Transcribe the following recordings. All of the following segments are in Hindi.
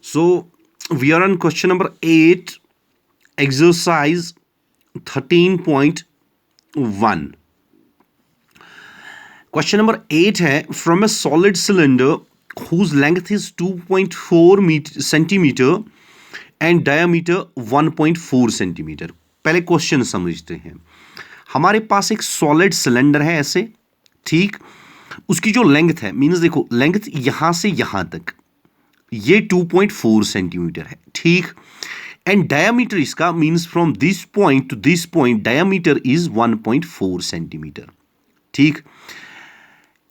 So we are on question number 8, exercise 13.1. Question number 8 है, from a solid cylinder whose length is 2.4 centimeter and diameter 1.4 centimetre. पहले क्वेश्चन समझते हैं. हमारे पास एक सॉलिड सिलेंडर है ऐसे, ठीक. उसकी जो लेंथ है, मीन्स देखो लेंथ यहां से यहां तक ये 2.4 सेंटीमीटर है, ठीक. एंड डायमीटर इसका means from this point two this point diameter is 1.4 centimetre, ठीक.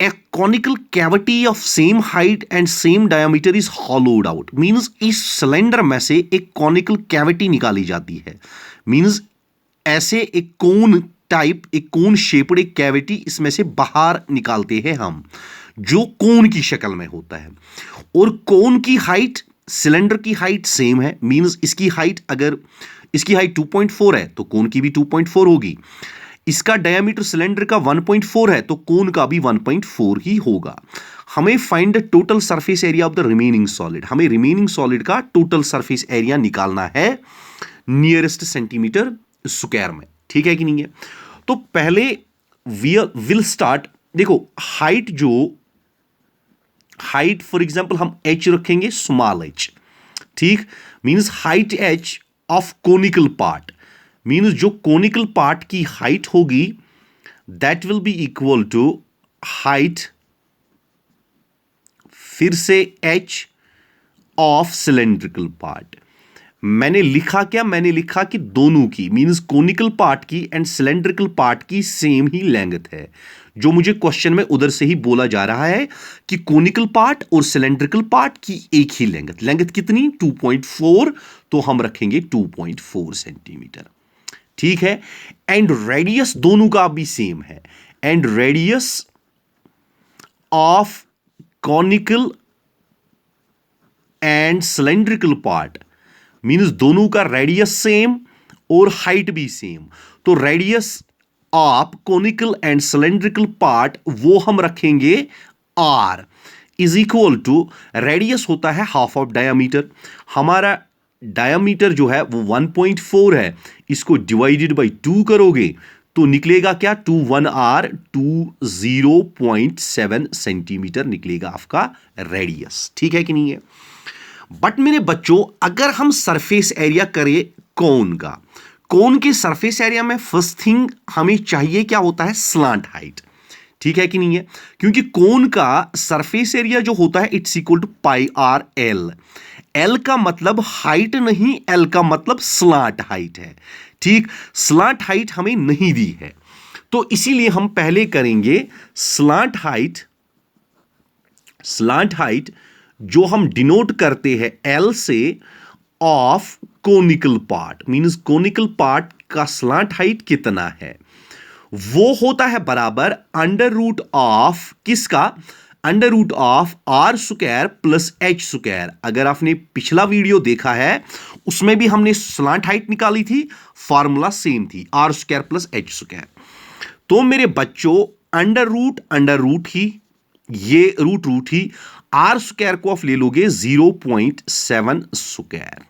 A conical cavity of same height and same diameter is hollowed out. Means इस सिलेंडर में से एक कॉनिकल कैविटी निकाली जाती है. मीन्स ऐसे एक कोन टाइप, एक कोन शेप्ड एक कैविटी इसमें से बाहर निकालते हैं हम, जो कोन की शक्ल में होता है. और कोन की हाइट सिलेंडर की हाइट सेम है. मीन्स इसकी हाइट, अगर इसकी हाइट 2.4 है तो कोन की भी 2.4 होगी. इसका डायमीटर सिलेंडर का 1.4 है तो कोन का भी 1.4 ही होगा. हमें find the total surface area of the remaining solid. हमें रिमेनिंग सॉलिड का टोटल सरफेस एरिया निकालना है नियरेस्ट सेंटीमीटर स्क्वायर में, ठीक है कि नहीं है. तो पहले विल स्टार्ट. देखो हाइट फॉर एग्जांपल हम h रखेंगे, स्मॉल h, ठीक. Means height h of conical part, means जो कोनिकल पार्ट की हाइट होगी that will be equal to height फिर से h ऑफ सिलेंड्रिकल पार्ट. मैंने लिखा क्या, मैंने लिखा कि दोनों की, मीन्स कोनिकल पार्ट की एंड सिलेंड्रिकल पार्ट की सेम ही लेंथ है. जो मुझे क्वेश्चन में उधर से ही बोला जा रहा है कि कोनिकल पार्ट और सिलेंड्रिकल पार्ट की एक ही लेंथ. लेंथ कितनी, 2.4, तो हम रखेंगे 2.4 सेंटीमीटर, ठीक है. एंड रेडियस दोनों का भी सेम है. And radius of conical and cylindrical part means दोनों का रेडियस सेम और हाइट भी सेम. तो radius of conical and cylindrical part वो हम रखेंगे r is equal to, radius होता है हाफ ऑफ डायमीटर. हमारा डायमीटर जो है वो 1.4 है. इसको डिवाइडेड बाय 2 करोगे तो निकलेगा क्या, 2 1 r 2 0.7 सेंटीमीटर निकलेगा आपका रेडियस, ठीक है कि नहीं है. बट मेरे बच्चों अगर हम सरफेस एरिया करें कोन का, कोन के सरफेस एरिया में फर्स्ट थिंग हमें चाहिए क्या होता है, स्लांट हाइट, ठीक है कि नहीं है. क्योंकि कोन का सरफेस एरिया जो होता है it's equal to pi r l. L का मतलब हाइट नहीं, एल का मतलब स्लांट हाइट है, ठीक. स्लांट हाइट हमें नहीं दी है तो इसीलिए हम पहले करेंगे स्लांट हाइट. स्लांट हाइट जो हम डिनोट करते हैं एल से, of conical part, means conical part का स्लांट हाइट कितना है, वो होता है बराबर अंडर रूट ऑफ किसका, under root of r square plus h square. अगर आपने पिछला वीडियो देखा है उसमें भी हमने स्लांट हाइट निकाली थी, फॉर्मूला सेम थी, r square plus h square. तो मेरे बच्चों अंडर रूट ही, ये रूट ही, आर स्क्वायर को आप ले लोगे 0.7 स्क्वायर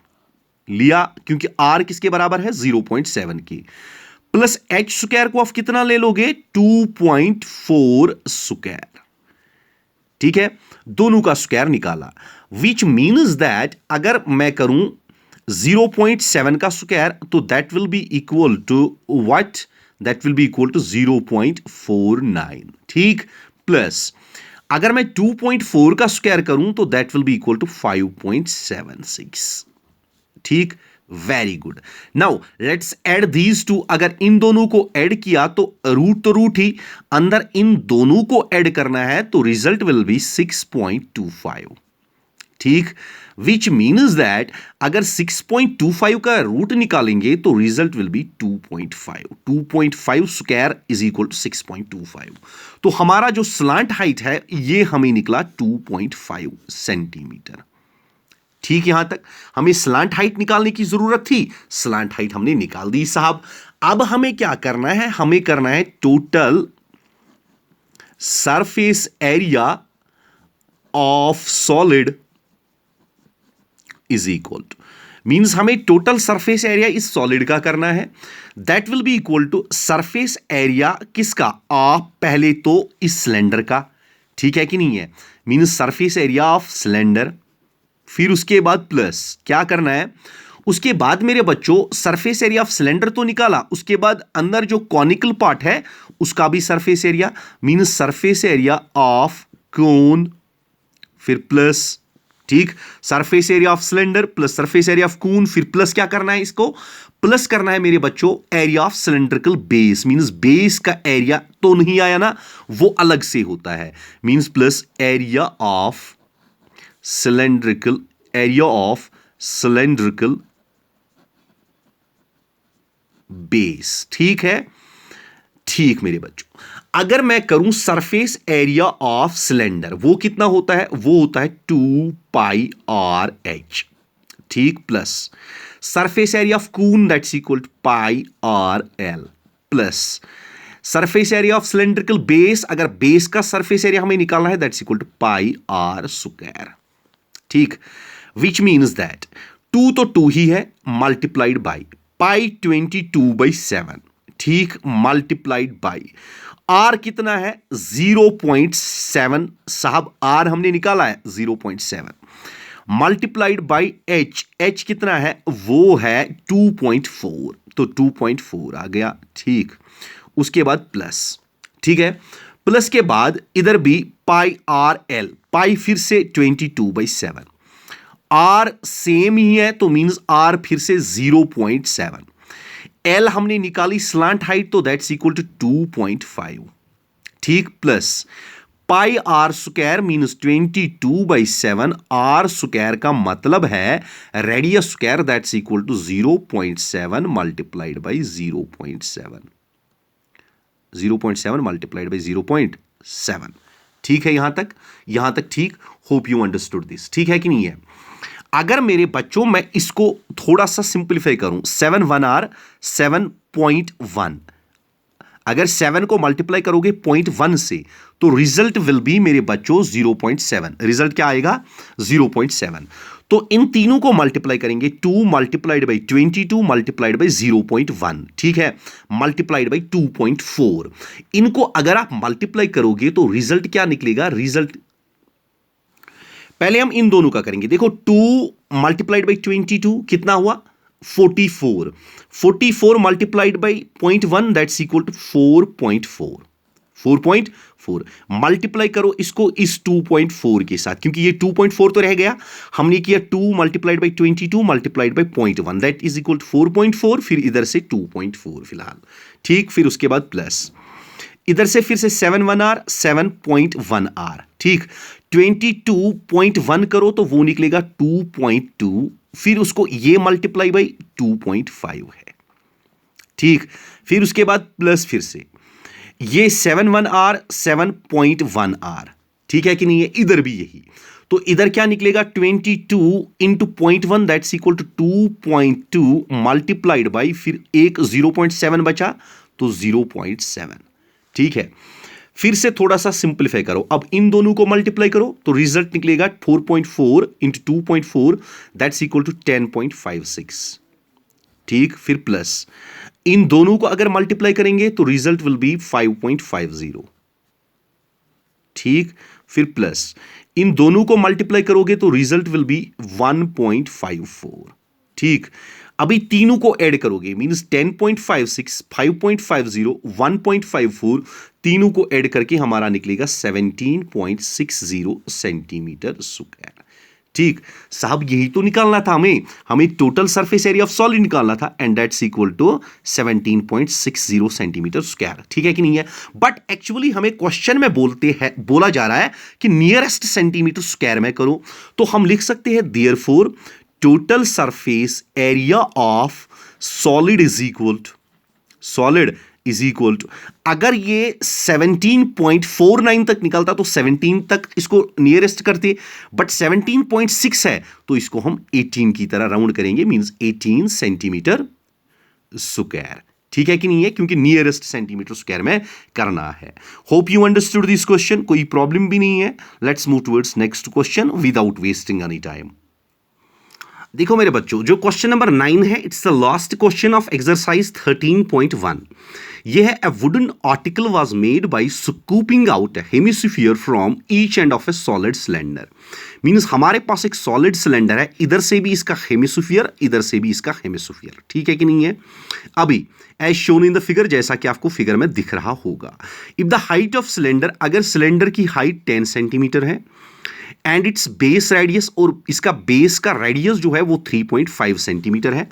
लिया, क्योंकि आर किसके बराबर है 0.7 के, प्लस एच स्क्वायर को आप कितना ले लोगे 2.4 स्क्वायर, ठीक है. दोनों का स्क्वायर निकाला, विच मीन्स दैट अगर मैं करूं 0.7 का स्क्वायर तो that will be equal to what, that will be equal to 0.49, ठीक. प्लस अगर मैं 2.4 का स्क्वायर करूं तो that will be equal to 5.76, ठीक. Very good. Now let's add these two. अगर इन दोनों को ऐड किया तो रूट ही, अंदर इन दोनों को ऐड करना है तो रिजल्ट विल बी 6.25, ठीक. विच मीन्स दैट अगर 6.25 का रूट निकालेंगे तो result will be 2.5. 2.5 square is equal to 6.25. तो हमारा जो स्लांट हाइट है ये हमें निकला 2.5 सेंटीमीटर, ठीक. यहां तक हमें स्लांट हाइट निकालने की जरूरत थी, स्लांट हाइट हमने निकाल दी साहब. अब हमें क्या करना है, हमें करना है total surface area of solid is equal to, means हमें टोटल सरफेस एरिया इस सॉलिड का करना है, that will be equal to surface area किसका, आप पहले तो इस सिलेंडर का, ठीक है कि नहीं है, means surface area of cylinder, फिर उसके बाद प्लस क्या करना है, उसके बाद मेरे बच्चों सरफेस एरिया ऑफ सिलेंडर तो निकाला, उसके बाद अंदर जो कॉनिकल पार्ट है उसका भी surface area, means surface area of cone, फिर प्लस, ठीक, surface area of cylinder plus surface area of cone, फिर प्लस क्या करना है, इसको प्लस करना है मेरे बच्चों area of cylindrical base, means base का एरिया तो नहीं आया ना, वो अलग से होता है, means plus area of cylindrical base, ठीक है, ठीक मेरे बच्चों। अगर मैं करूं सरफेस एरिया ऑफ सिलेंडर, वो कितना होता है, वो होता है 2πrh, ठीक, plus surface area of cone that's equal to πrl, plus surface area of cylindrical base, अगर बेस का सरफेस एरिया हमें निकालना है दैट्स इक्वल टू πr², ठीक, विच मीन्स दैट 2 तो 2 ही है मल्टीप्लाइड बाई π22/7, ठीक, मल्टीप्लाइड बाई आर कितना है 0.7, साहब आर हमने निकाला है 0.7, मल्टीप्लाइड बाई एच कितना है, वो है 2.4, तो 2.4 आ गया, ठीक, उसके बाद प्लस, ठीक है, प्लस के बाद इधर भी πrl, पाई फिर से 22/7, आर सेम ही है तो मींस आर फिर से 0.7, एल हमने निकाली स्लांट हाइट तो दैट्स इक्वल टू 2.5, ठीक, प्लस πr² मीन्स 22/7, r² का मतलब है radius square that's equal to 0.7 multiplied by 0.7, 0.7 multiplied by 0.7, ठीक है, यहां तक ठीक, होप यू अंडरस्टूड दिस, ठीक है कि नहीं है। अगर मेरे बच्चों मैं इसको थोड़ा सा सिंप्लीफाई करूं, 7 7.1, अगर 7 को मल्टीप्लाई करोगे 0.1 से तो रिजल्ट विल बी मेरे बच्चों 0.7, रिजल्ट क्या आएगा 0.7, तो इन तीनों को मल्टीप्लाई करेंगे 2 मल्टीप्लाइड बाई 22 मल्टीप्लाइड बाई 0.1, ठीक है, मल्टीप्लाइड बाई 2.4, इनको अगर आप मल्टीप्लाई करोगे तो रिजल्ट क्या निकलेगा, रिजल्ट पहले हम इन दोनों का करेंगे, देखो 2 मल्टीप्लाइड बाई 22 कितना हुआ 44, 44 multiplied by 0.1 that's equal to 4.4 multiply करो इसको इस 2.4 के साथ, क्योंकि ये 2.4 तो रह गया, हमने किया 2 multiplied by 22 multiplied by 0.1 that is equal to 4.4, फिर इधर से 2.4 फिलहाल, ठीक, फिर उसके बाद प्लस इधर से फिर से 7 7.1r, ठीक, 22.1 करो तो वो निकलेगा 2.2, फिर उसको ये मल्टीप्लाई बाई 2.5 है, ठीक, फिर उसके बाद प्लस फिर से ये 7 7.1r, ठीक है कि नहीं है, इधर भी यही, तो इधर क्या निकलेगा 22 into 0.1 that's equal to 2.2 multiplied by फिर एक 0.7 बचा तो 0.7, ठीक है, फिर से थोड़ा सा सिंप्लीफाई करो, अब इन दोनों को मल्टीप्लाई करो तो रिजल्ट निकलेगा 4.4 इंटू 2.4 दैट्स इक्वल टू 10.56, ठीक, फिर प्लस इन दोनों को अगर मल्टीप्लाई करेंगे तो रिजल्ट विल बी 5.50, ठीक, फिर प्लस इन दोनों को मल्टीप्लाई करोगे तो रिजल्ट विल बी 1.54, ठीक, अभी तीनों को ऐड करोगे मींस 10.56 5.50 1.54 तीनों को ऐड करके हमारा निकलेगा 17.60 सेंटीमीटर स्क्वायर, ठीक, साहब यही तो निकालना था हमें total surface area of solid निकालना था and that's equal to 17.60 centimetre square, ठीक है कि नहीं है, बट एक्चुअली हमें क्वेश्चन में बोला जा रहा है कि नियरेस्ट सेंटीमीटर स्क्वायर में करो, तो हम लिख सकते हैं therefore total surface area of solid is equal to अगर ये 17.49 तक निकलता तो 17 तक इसको नियरेस्ट करते, बट 17.6 है तो इसको हम 18 की तरह राउंड करेंगे मींस 18 सेंटीमीटर स्क्वायर, ठीक है कि नहीं है, क्योंकि नियरेस्ट सेंटीमीटर स्क्वायर में करना है। Hope you understood this question, कोई प्रॉब्लम भी नहीं है, let's move towards next question without wasting any time. देखो मेरे बच्चों, जो क्वेश्चन नंबर 9 है, it's the last question of exercise 13.1। यह है, a wooden article was made by scooping out a hemisphere from each end of A solid cylinder. Means हमारे पास एक सॉलिड सिलेंडर है, इधर से भी इसका हेमिस्फीयर, इधर से भी इसका हेमिस्फीयर, ठीक है कि नहीं है। अभी as shown in the figure, जैसा कि आपको फिगर में दिख रहा होगा, if the height of cylinder, अगर सिलेंडर की हाइट 10 सेंटीमीटर है एंड इट्स बेस रेडियस, और इसका बेस का रेडियस जो है वो 3.5 सेंटीमीटर है,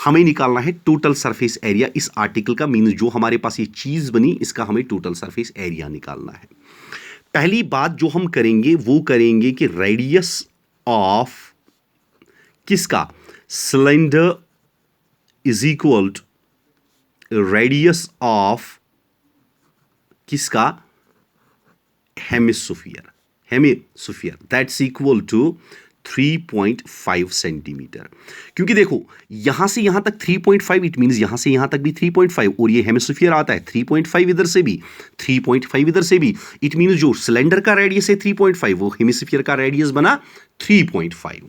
हमें निकालना है टोटल सरफेस एरिया इस आर्टिकल का। मींस जो हमारे पास ये चीज बनी, इसका हमें टोटल सरफेस एरिया निकालना है। पहली बात जो हम करेंगे वो करेंगे कि रेडियस ऑफ किसका, cylinder is equal to radius of किसका, hemisphere that's equal to 3.5 centimetre. क्योंकि देखो यहां से यहां तक 3.5, इट मींस यहां से यहां तक भी 3.5, और ये हेमिस्फीयर आता है 3.5 इधर से भी, 3.5 इधर से भी, इट मींस जो सिलेंडर का रेडियस है 3.5, वो हेमिस्फीयर का रेडियस बना 3.5।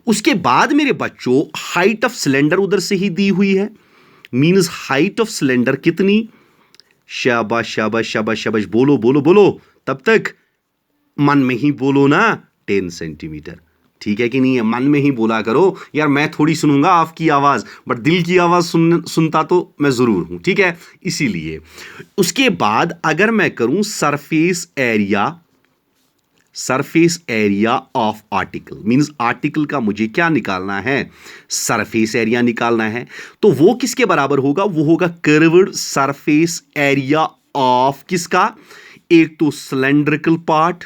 उसके बाद मेरे बच्चों हाइट ऑफ सिलेंडर उधर से ही दी हुई है, मींस हाइट ऑफ सिलेंडर कितनी, शाबाश शाबाश शाबाश शाबाश, बोलो बोलो बोलो, तब तक मन में ही बोलो ना, 10 सेंटीमीटर, ठीक है कि नहीं है। मन में ही बोला करो यार, मैं थोड़ी सुनूंगा आपकी आवाज, बट दिल की आवाज सुनता तो मैं जरूर हूं, ठीक है। इसीलिए उसके बाद अगर मैं करूं surface area of article, means article का मुझे क्या निकालना है, सरफेस एरिया निकालना है, तो वो किसके बराबर होगा, वो होगा कर्व्ड सरफेस एरिया ऑफ किसका, एक तो सिलेंड्रिकल पार्ट,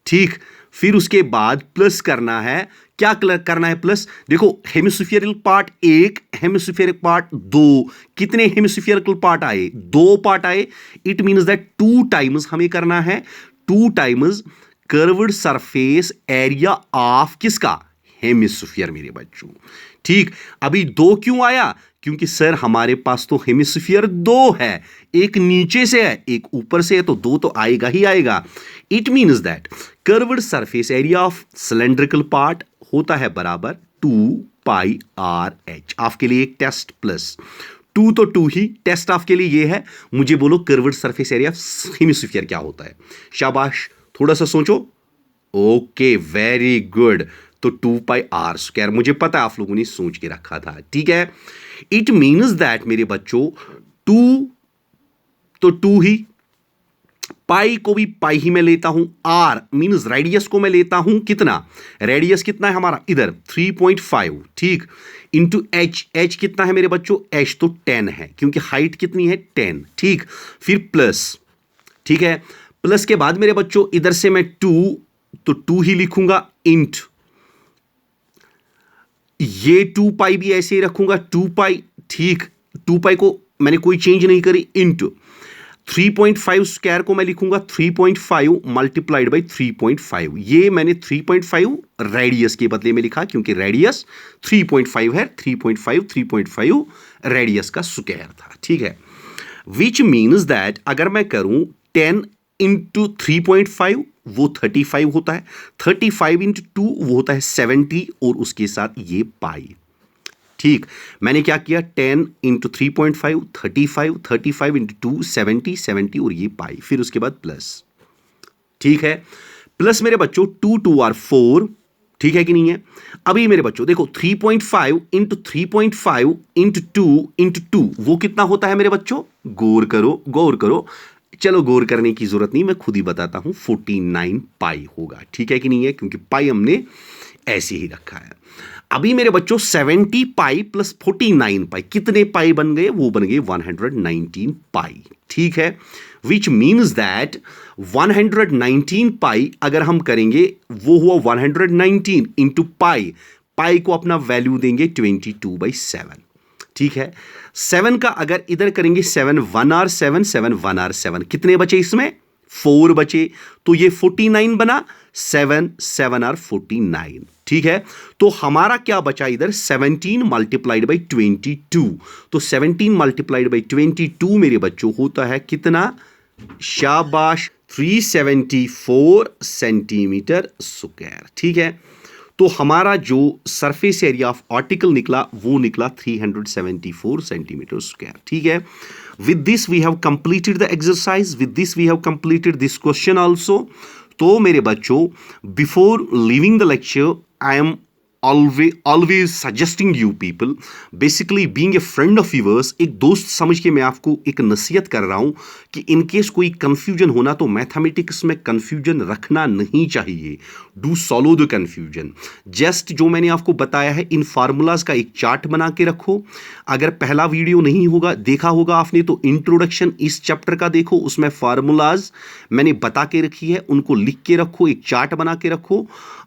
ठीक। फिर उसके बाद प्लस करना है, क्या करना है प्लस, देखो हेमिस्फीयरल पार्ट 1, हेमिस्फीयरल पार्ट 2, कितने हेमिस्फीयरल पार्ट आए, 2 पार्ट आए, इट मींस दैट 2 टाइम्स हमें करना है, 2 times curved surface area of किसका, हेमिस्फीयर मेरे बच्चों, ठीक। अभी 2 क्यों आया, क्योंकि सर हमारे पास तो हेमिस्फीयर 2 है, एक नीचे से है एक ऊपर से है, तो 2 तो आएगा ही आएगा। It means that curved surface area of cylindrical part होता है बराबर 2πr/h। आपके लिए एक टेस्ट प्लस 2 तो 2 ही, टेस्ट आपके लिए ये है, मुझे बोलो curved surface area of hemisphere क्या होता है। शाबाश, थोड़ा सा सोचो, ओके वेरी गुड, तो 2πr², मुझे पता है आप लोगों ने सोच के रखा था, ठीक है। इट मीन्स दैट मेरे बच्चों 2 तो 2 ही, पाई को भी पाई ही मैं लेता हूं, आर मीन्स रेडियस को मैं लेता हूं कितना, रेडियस कितना है हमारा इधर 3.5, ठीक, इंटू एच कितना है मेरे बच्चों, एच तो 10 है, क्योंकि हाइट कितनी है 10, ठीक। फिर प्लस, ठीक है, प्लस के बाद मेरे बच्चों इधर से मैं 2 तो 2 ही लिखूंगा, इंट ये 2π भी ऐसे ही रखूंगा 2π, ठीक, 2π को मैंने कोई चेंज नहीं करी, इंटू 3.5² को मैं लिखूंगा 3.5 मल्टीप्लाइड बाई 3.5, ये मैंने 3.5 रेडियस के बदले में लिखा, क्योंकि रेडियस 3.5 है, 3.5 रेडियस का स्क्वायर था, ठीक है। विच मीन्स दैट अगर मैं करूं 10 इंटू 3.5 वो 35 होता है, 35 इंटू 2 वो होता है 70, और उसके साथ ये पाई, ठीक। मैंने क्या किया 10 इंटू 3.5 35 इंटू 2 70 और ये पाई, फिर उसके बाद प्लस, ठीक है। प्लस मेरे बच्चों 2 2 आर 4, ठीक है कि नहीं है। अभी मेरे बच्चों देखो 3.5 इंटू 3.5 इंटू 2 वो कितना होता है मेरे बच्चों, गौर करो, चलो गौर करने की जरूरत नहीं, मैं खुद ही बताता हूं, 49 पाई होगा, ठीक है कि नहीं है, क्योंकि पाई हमने ऐसे ही रखा है। अभी मेरे बच्चों 70 पाई प्लस 49 पाई, कितने पाई बन गए, वो बन गए 119 पाई, ठीक है। विच मीन्स दैट 119 पाई अगर हम करेंगे वो हुआ 119 इंटू पाई, पाई को अपना वैल्यू देंगे 22/7, ठीक है। 7 का अगर इधर करेंगे 7 1 आर 7 7 1 आर 7, कितने बचे इसमें 4 बचे, तो ये 49 बना, 7 7 आर 49, ठीक है। तो हमारा क्या बचा इधर 17 मल्टीप्लाइड बाई 22, तो 17 मल्टीप्लाइड बाई 22 मेरे बच्चों होता है कितना, शाबाश 374 सेंटीमीटर स्क्वायर। ठीक है, तो हमारा जो सरफेस एरिया ऑफ आर्टिकल निकला वो निकला 374 सेंटीमीटर स्क्वायर। ठीक है, with this we have completed the exercise, with this we have completed this question also. तो मेरे बच्चों, before leaving the lecture I am always suggesting you people, basically being a friend of yours, एक दोस्त समझ के मैं आपको एक नसीहत कर रहा हूं कि इन केस कोई कंफ्यूजन होना तो मैथमेटिक्स में कंफ्यूजन रखना नहीं चाहिए। Do solve the confusion. Just जो मैंने आपको बताया है इन फार्मूलाज का एक चार्ट बना के रखो। अगर पहला वीडियो नहीं होगा देखा होगा आपने तो इंट्रोडक्शन इस चैप्टर का देखो, उसमें फार्मूलाज मैंने बता के रखी है, उनको लिख के रखो, एक चार्ट बना के रखो।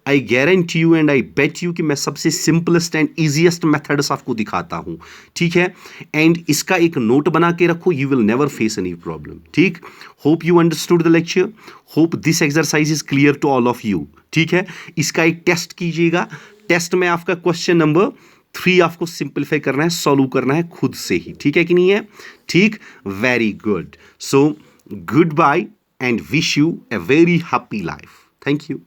I guarantee you and I bet you कि मैं सबसे सिंपलेस्ट एंड इजीएस्ट मेथड्स आपको दिखाता हूं। ठीक है, एंड इसका एक नोट बना के रखो, you will never face any problem. ठीक, hope you understood the lecture, hope this exercise is clear to all of you. ठीक है, इसका एक टेस्ट कीजिएगा। टेस्ट में आपका क्वेश्चन नंबर 3 आपको सिंप्लीफाई करना है, सॉल्व करना है खुद से ही। ठीक है कि नहीं है? ठीक, very good. So good bye and wish you a very happy life. Thank you.